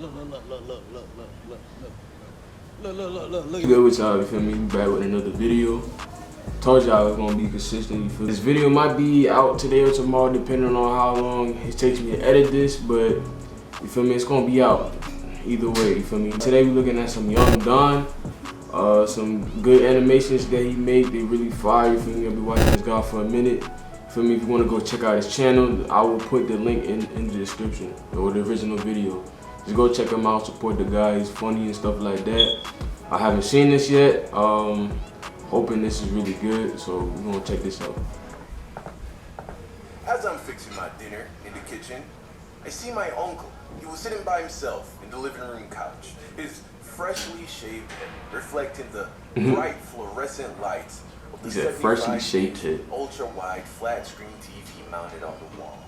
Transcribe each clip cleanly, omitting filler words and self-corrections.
Good with y'all, you feel me? Back with another video. Told y'all I was gonna be consistent, you feel me? This video might be out today or tomorrow, depending on how long it takes me to edit this, but you feel me? It's gonna be out either way, you feel me? Today we're looking at some Young Don, some good animations that he made. They really fire, you feel me? I'll be watching this guy for a minute. For me, if you want to go check out his channel, I will put the link in the description or the original video. Just go check him out, support the guy. He's funny and stuff like that. I haven't seen this yet. Hoping this is really good, so we're gonna check this out. As I'm fixing my dinner in the kitchen, I see my uncle. He was sitting by himself in the living room couch, his freshly shaved head reflecting the bright fluorescent lights of the 75-inch ultra-wide flat-screen TV mounted on the wall.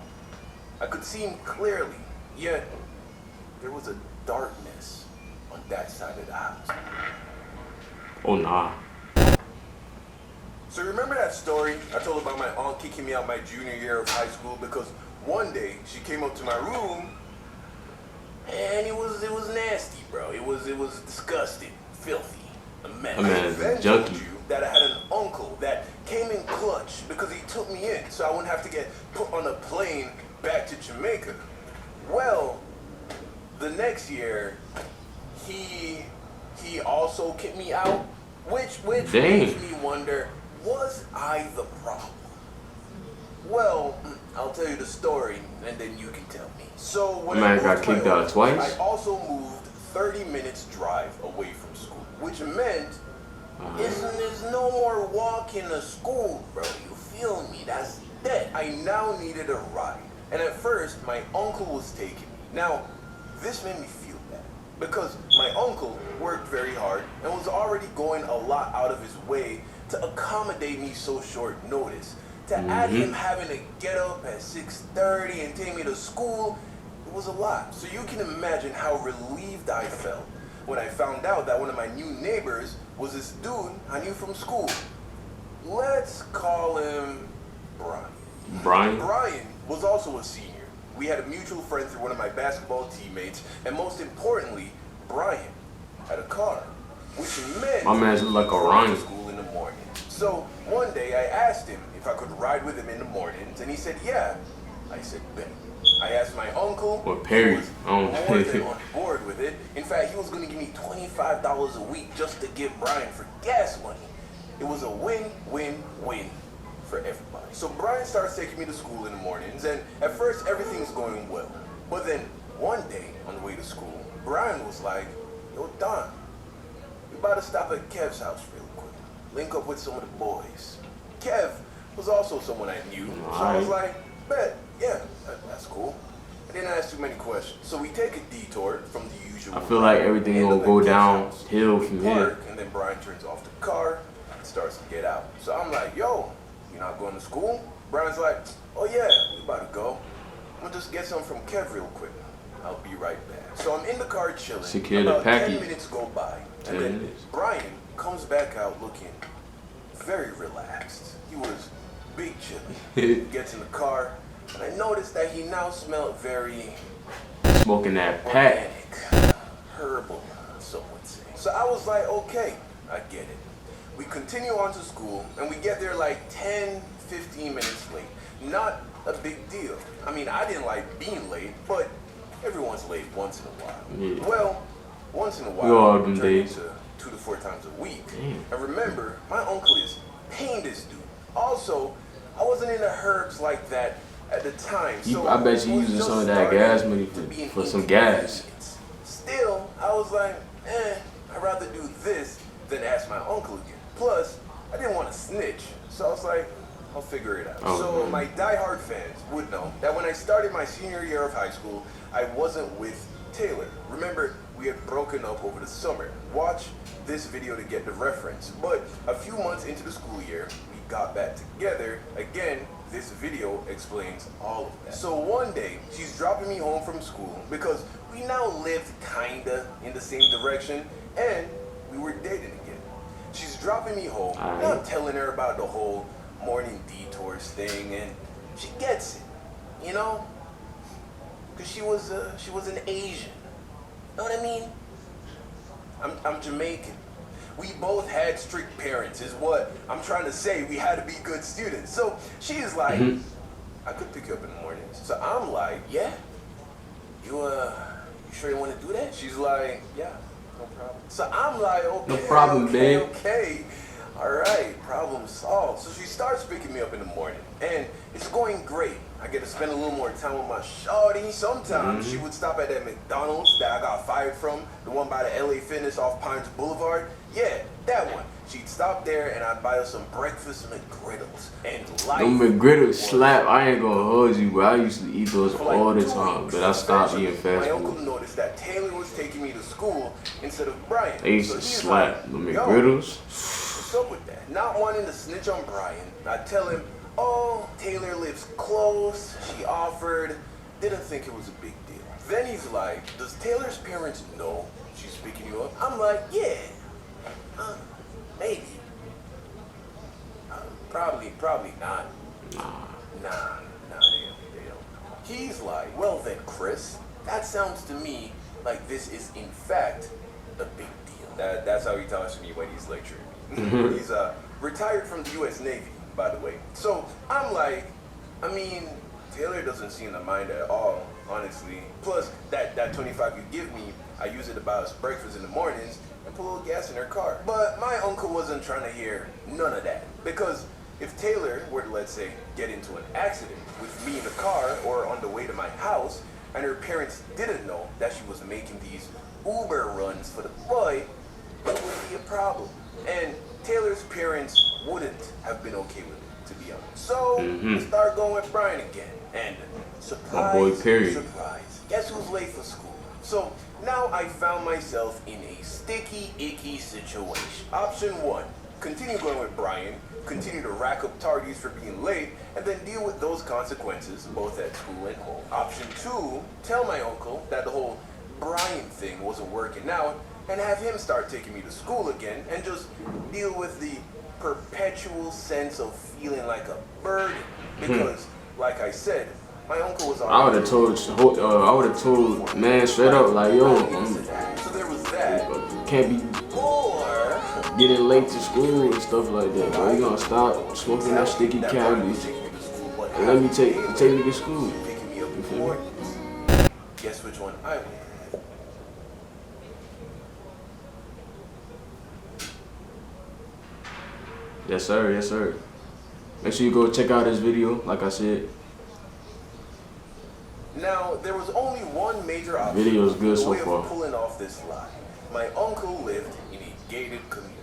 I could see him clearly, yet there was a darkness on that side of the house. Oh nah. So remember that story I told about my aunt kicking me out my junior year of high school because one day she came up to my room and it was nasty, bro. It was disgusting, filthy, a mess. I told you that I had an uncle that came in clutch because he took me in so I wouldn't have to get put on a plane back to Jamaica. Well, the next year he also kicked me out, which makes me wonder, was I the problem? Well, I'll tell you the story and then you can tell me. So when I got kicked out twice, I also moved 30 minutes drive away from school, which meant there's no more walking to school, bro. You feel me? That's dead. I now needed a ride. And at first, my uncle was taking me. Now, this made me feel bad because my uncle worked very hard and was already going a lot out of his way to accommodate me so short notice. To add him having to get up at 6:30 and take me to school, it was a lot. So you can imagine how relieved I felt when I found out that one of my new neighbors was this dude I knew from school. Let's call him Brian. Brian was also a senior. We had a mutual friend through one of my basketball teammates, and most importantly, Brian had a car, which meant my man's like a Ryan. School in the morning. So one day I asked him if I could ride with him in the mornings, and he said, yeah. I said, bet. I asked my uncle, or Perry, who was more than on board with it. In fact, he was going to give me $25 a week just to give Brian for gas money. It was a win-win-win for everybody. So Brian starts taking me to school in the mornings, and at first everything's going well. But then one day on the way to school, Brian was like, yo, Don, we about to stop at Kev's house real quick. Link up with some of the boys. Kev was also someone I knew, so I was like, bet, yeah, that's cool. I didn't ask too many questions. So we take a detour from the usual. I feel like everything will go downhill from here. And then Brian turns off the car and starts to get out. So I'm like, yo, you not going to school? Brian's like, oh yeah, we about to go. I'm gonna just get something from Kev real quick. I'll be right back. So I'm in the car chilling. Secure the About package. 10 minutes go by. And then Brian comes back out looking very relaxed. He was big chilling. Gets in the car, and I noticed that he now smelled very smoking that pack. Organic, herbal, some would say. So I was like, okay, I get it. We continue on to school, and we get there like 10, 15 minutes late. Not a big deal. I mean, I didn't like being late, but everyone's late once in a while. Yeah. Well, once in a while, them days. 2 to 4 times a week. Damn. And remember, my uncle is paying this dude. Also, I wasn't into herbs like that at the time. So I bet you using some of that gas money for some gas. Still, I was like, I'd rather do this than ask my uncle again. Plus, I didn't want to snitch, so I was like, I'll figure it out. So my diehard fans would know that when I started my senior year of high school, I wasn't with Taylor. Remember, we had broken up over the summer. Watch this video to get the reference. But a few months into the school year, we got back together. Again, this video explains all of that. So one day, she's dropping me home from school because we now lived kinda in the same direction and we were dating again. She's dropping me home and I'm telling her about the whole morning detours thing and she gets it, you know? Because she was an Asian. Know what I mean? I'm Jamaican. We both had strict parents, is what I'm trying to say. We had to be good students. So she's like, I could pick you up in the mornings. So I'm like, yeah. You sure you want to do that? She's like, yeah, no problem. So I'm like, okay, no problem, babe. Okay. All right, problem solved. So she starts picking me up in the morning, and it's going great. I get to spend a little more time with my shawty. Sometimes she would stop at that McDonald's that I got fired from, the one by the LA Fitness off Pines Boulevard. Yeah, that one. She'd stop there and I'd buy her some breakfast McGriddles. And life. Them McGriddles slap. I ain't gonna hold you, but I used to eat those all the time. But I stopped eating fast My uncle food. noticed that Taylor was taking me to school instead of Brian. They used to slap the McGriddles. What's up with that? Not wanting to snitch on Brian, I tell him, oh, Taylor lives close. She offered. Didn't think it was a big deal. Then he's like, does Taylor's parents know she's picking you up? I'm like, yeah. Maybe. Probably not. Nah, they don't. He's like, well then, Chris, that sounds to me like this is in fact a big deal. That's how he talks to me when he's lecturing me. He's retired from the U.S. Navy, by the way. So I'm like, I mean, Taylor doesn't seem to mind at all, honestly. Plus, that 25 you give me, I use it to buy us breakfast in the mornings and put a little gas in her car. But my uncle wasn't trying to hear none of that. Because if Taylor were to, let's say, get into an accident with me in the car or on the way to my house, and her parents didn't know that she was making these Uber runs for the boy, it would be a problem. And Taylor's parents wouldn't have been okay with it, to be honest. So we start going with Brian again. And surprise, surprise, guess who's late for school? So now I found myself in a sticky, icky situation. Option one, continue going with Brian, continue to rack up tardies for being late, and then deal with those consequences both at school and home. Option two, tell my uncle that the whole Brian thing wasn't working out, and have him start taking me to school again, and just deal with the perpetual sense of feeling like a burden. Because, like I said, my uncle was on. I would have told man straight up like, yo, so there was that. Can't be getting late to school and stuff like that. Bro. You gonna stop smoking that sticky candy and let me take me to school. You feel me? Guess which one I went? Yes sir, yes sir. Make sure you go check out this video, like I said. Now, there was only one major obstacle Video is good so way far. of pulling off this lie. My uncle lived in a gated community,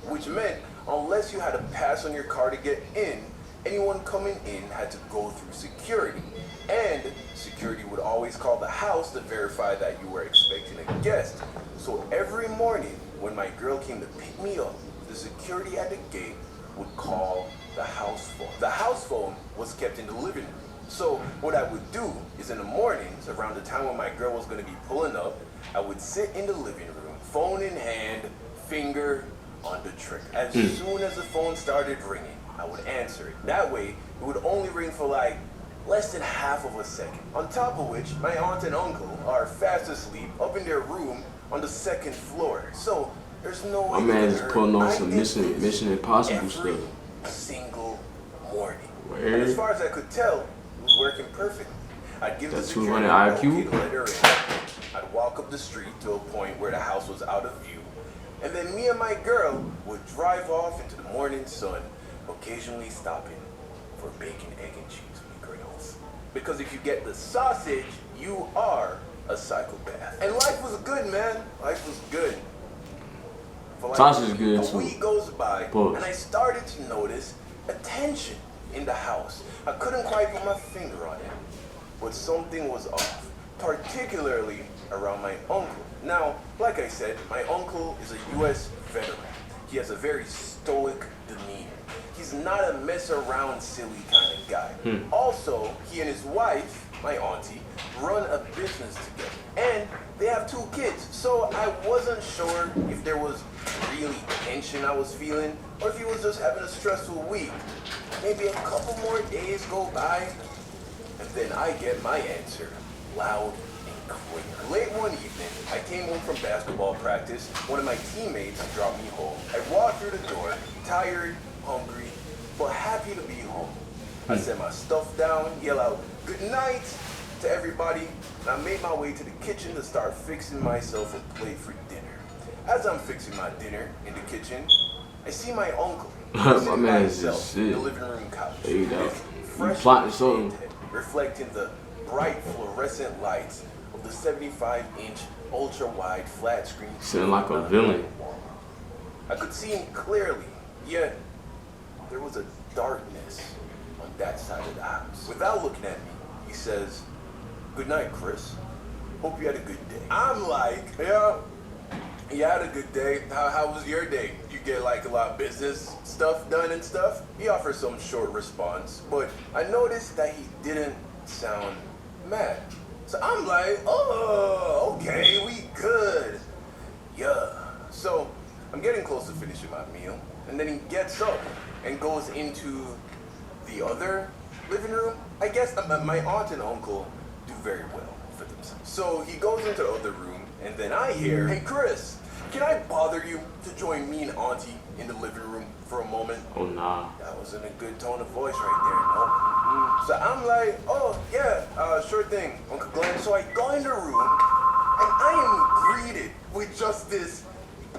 which meant unless you had a pass on your car to get in, anyone coming in had to go through security. And security would always call the house to verify that you were expecting a guest. So every morning when my girl came to pick me up, the security at the gate would call the house phone. The house phone was kept in the living room. So what I would do is in the mornings, around the time when my girl was going to be pulling up, I would sit in the living room, phone in hand, finger on the trigger. As soon as the phone started ringing, I would answer it. That way, it would only ring for like less than half of a second. On top of which, my aunt and uncle are fast asleep up in their room on the second floor. So there's no way. My man is pulling on some Mission Impossible every stuff. single morning. Where? And as far as I could tell, it was working perfectly. I'd give the security 200 okay IQ? to let her in. I'd walk up the street to a point where the house was out of view. And then me and my girl would drive off into the morning sun, occasionally stopping for bacon, egg, and cheese McGriddles. Because if you get the sausage, you are a psychopath. And life was good, man. Life was good. For like Sausage is good a too. week goes by, Pause. and I started to notice a tension in the house. I couldn't quite put my finger on it, but something was off, particularly around my uncle. Now, like I said, my uncle is a U.S. veteran. He has a very stoic demeanor. He's not a mess around silly kind of guy. Also, he and his wife, my auntie, run a business together. And they have 2 kids. So I wasn't sure if there was really tension I was feeling or if he was just having a stressful week. Maybe a couple more days go by, and then I get my answer loud and clear. Late one evening, I came home from basketball practice. One of my teammates dropped me home. I walked through the door, tired, hungry, but happy to be home. I set my stuff down, yell out good night to everybody, and I made my way to the kitchen to start fixing myself a plate for dinner. As I'm fixing my dinner in the kitchen, I see my uncle My man is himself just in shit. the living room couch. There you go. His You freshly plotting shaved something. head reflecting the bright fluorescent lights of the 75-inch ultra-wide flat screen. Sound like a villain. I could see him clearly, yet there was a darkness on that side of the house. Without looking at me, he says, "Good night, Chris. Hope you had a good day." I'm like, yeah, you had a good day. How was your day? You get like a lot of business stuff done and stuff? He offers some short response, but I noticed that he didn't sound mad. So I'm like, oh, okay, we good. Yeah. So I'm getting close to finishing my meal, and then he gets up and goes into the other living room. I guess my aunt and uncle do very well for themselves. So he goes into the other room, and then I hear, "Hey Chris, can I bother you to join me and Auntie in the living room for a moment?" Oh nah. That was in a good tone of voice right there, no? So I'm like, oh yeah, sure thing, Uncle Glenn. So I go in the room, and I am greeted with just this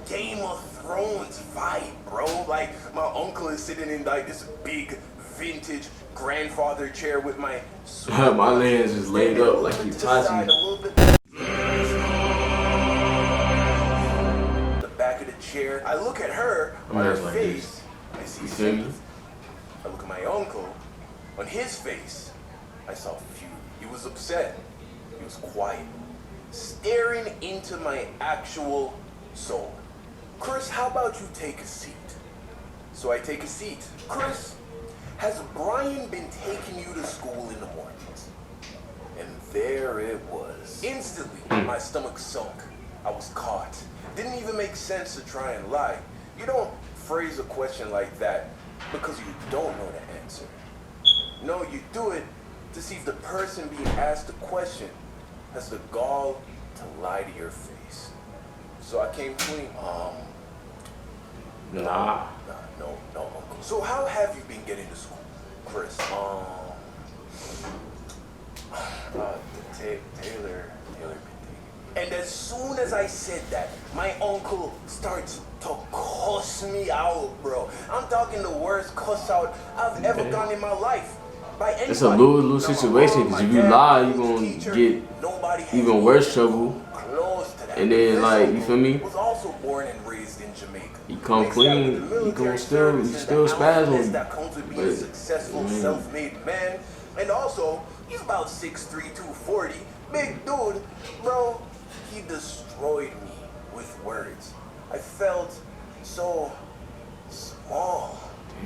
Game of Thrones vibe, bro. Like my uncle is sitting in like this big vintage grandfather chair with my My man's just laid up like he Tachi. The back of the chair. I look at her on her Like face. I see You feel me? sympathy. I look at my uncle. On his face, I saw fury. He was upset. He was quiet, staring into my actual soul. "Chris, how about you take a seat?" So I take a seat. "Chris, has Brian been taking you to school in the mornings?" And there it was. Instantly, my stomach sunk. I was caught. Didn't even make sense to try and lie. You don't phrase a question like that because you don't know the answer. No, you do it to see if the person being asked the question has the gall to lie to your face. So I came clean. Nah. No, Uncle. So how have you been getting to school, Chris? Taylor been taking. And as soon as I said that, my uncle starts to cuss me out, bro. I'm talking the worst cuss out I've ever gone in my life. By anybody. It's a lose-lose situation because if you lie, you're gonna get even worse trouble. And then, like, you feel me? Was also born and raised in Jamaica. You come clean, you gonna still spaz on you. That comes with being a successful, self-made man. And also, he's about 6'3", 240. Big dude, bro. He destroyed me with words. I felt so small.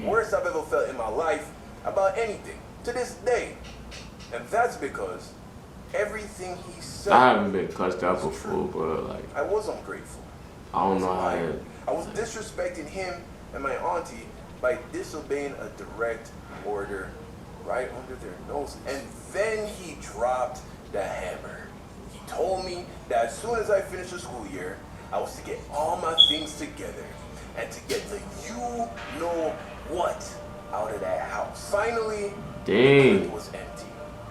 Worst I've ever felt in my life about anything to this day. And that's because everything he said. I haven't been cussed out before, but like I was ungrateful. I don't know how to. I was disrespecting him and my auntie by disobeying a direct order right under their noses. And then he dropped the hammer. He told me that as soon as I finished the school year, I was to get all my things together and to get the you know what out of that house. Finally, the clip was empty.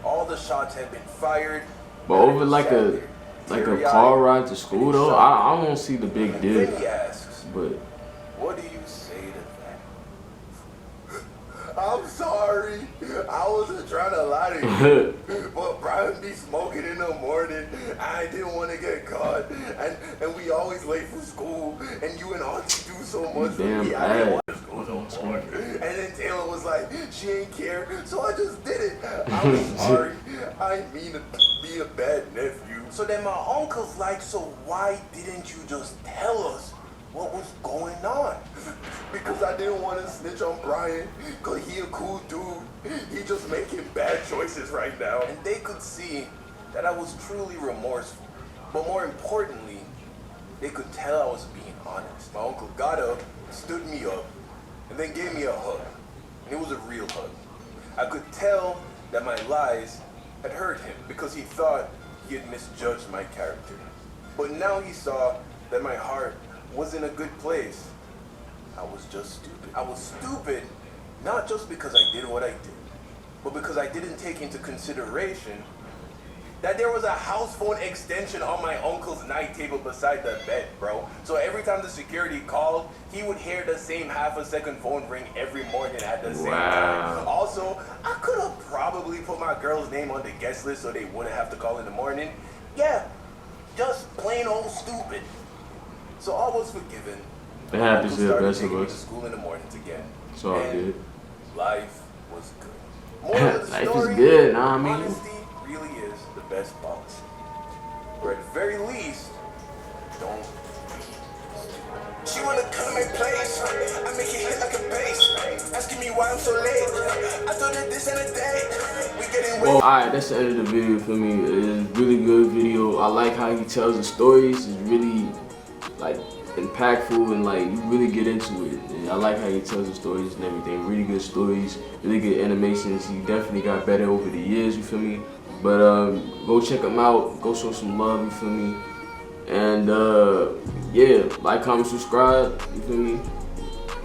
All the shots had been fired. But over like a car ride to school though, I don't see the big deal. Then he asks, But what do you say to that? I'm sorry. I wasn't trying to lie to you. But Brian be smoking in the morning. I didn't want to get caught. And we always late for school. And you and Auntie do so much for me. I didn't want to go no more. And then Taylor was like, she ain't care. So I just did it. I'm sorry. I didn't mean to be a bad nephew. So then my uncle's like, so why didn't you just tell us what was going on? Because I didn't want to snitch on Brian, because he a cool dude. He just making bad choices right now. And they could see that I was truly remorseful. But more importantly, they could tell I was being honest. My uncle got up, stood me up, and then gave me a hug. And it was a real hug. I could tell that my lies had hurt him because he thought he had misjudged my character. But now he saw that my heart was in a good place. I was just stupid. I was stupid, not just because I did what I did, but because I didn't take into consideration that there was a house phone extension on my uncle's night table beside the bed, bro. So every time the security called, he would hear the same half-a-second phone ring every morning at the same time. Also, I could have probably put my girl's name on the guest list so they wouldn't have to call in the morning. Yeah, just plain old stupid. So all was forgiven. It happens to the best of to us. school in the mornings again. It's all good. Life was good. Moral of the Life story, is good, nah, I mean. honesty really is the best policy. Or at the very least, don't. She wanna come to my place. I make it hit like a bass. Asking me why I'm so late. I thought that this and a day. We getting well, alright, that's the end of the video for me. It's a really good video. I like how he tells the stories. It's really like impactful and like you really get into it. And I like how he tells the stories and everything. Really good stories, really good animations. He definitely got better over the years, you feel me? But go check him out. Go show some love, you feel me? And yeah, like, comment, subscribe, you feel me?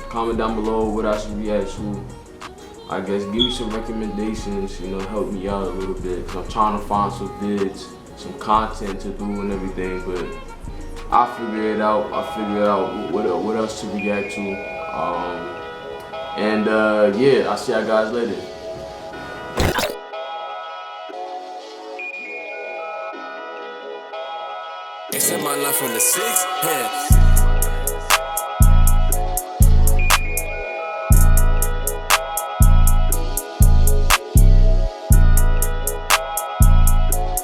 Comment down below what I should react to. I guess give me some recommendations, you know, help me out a little bit. Cause I'm trying to find some vids, some content to do and everything, but I'll figure it out. I'll figure out what else to react to. Yeah, I'll see y'all guys later. Except my life from the 6, yeah.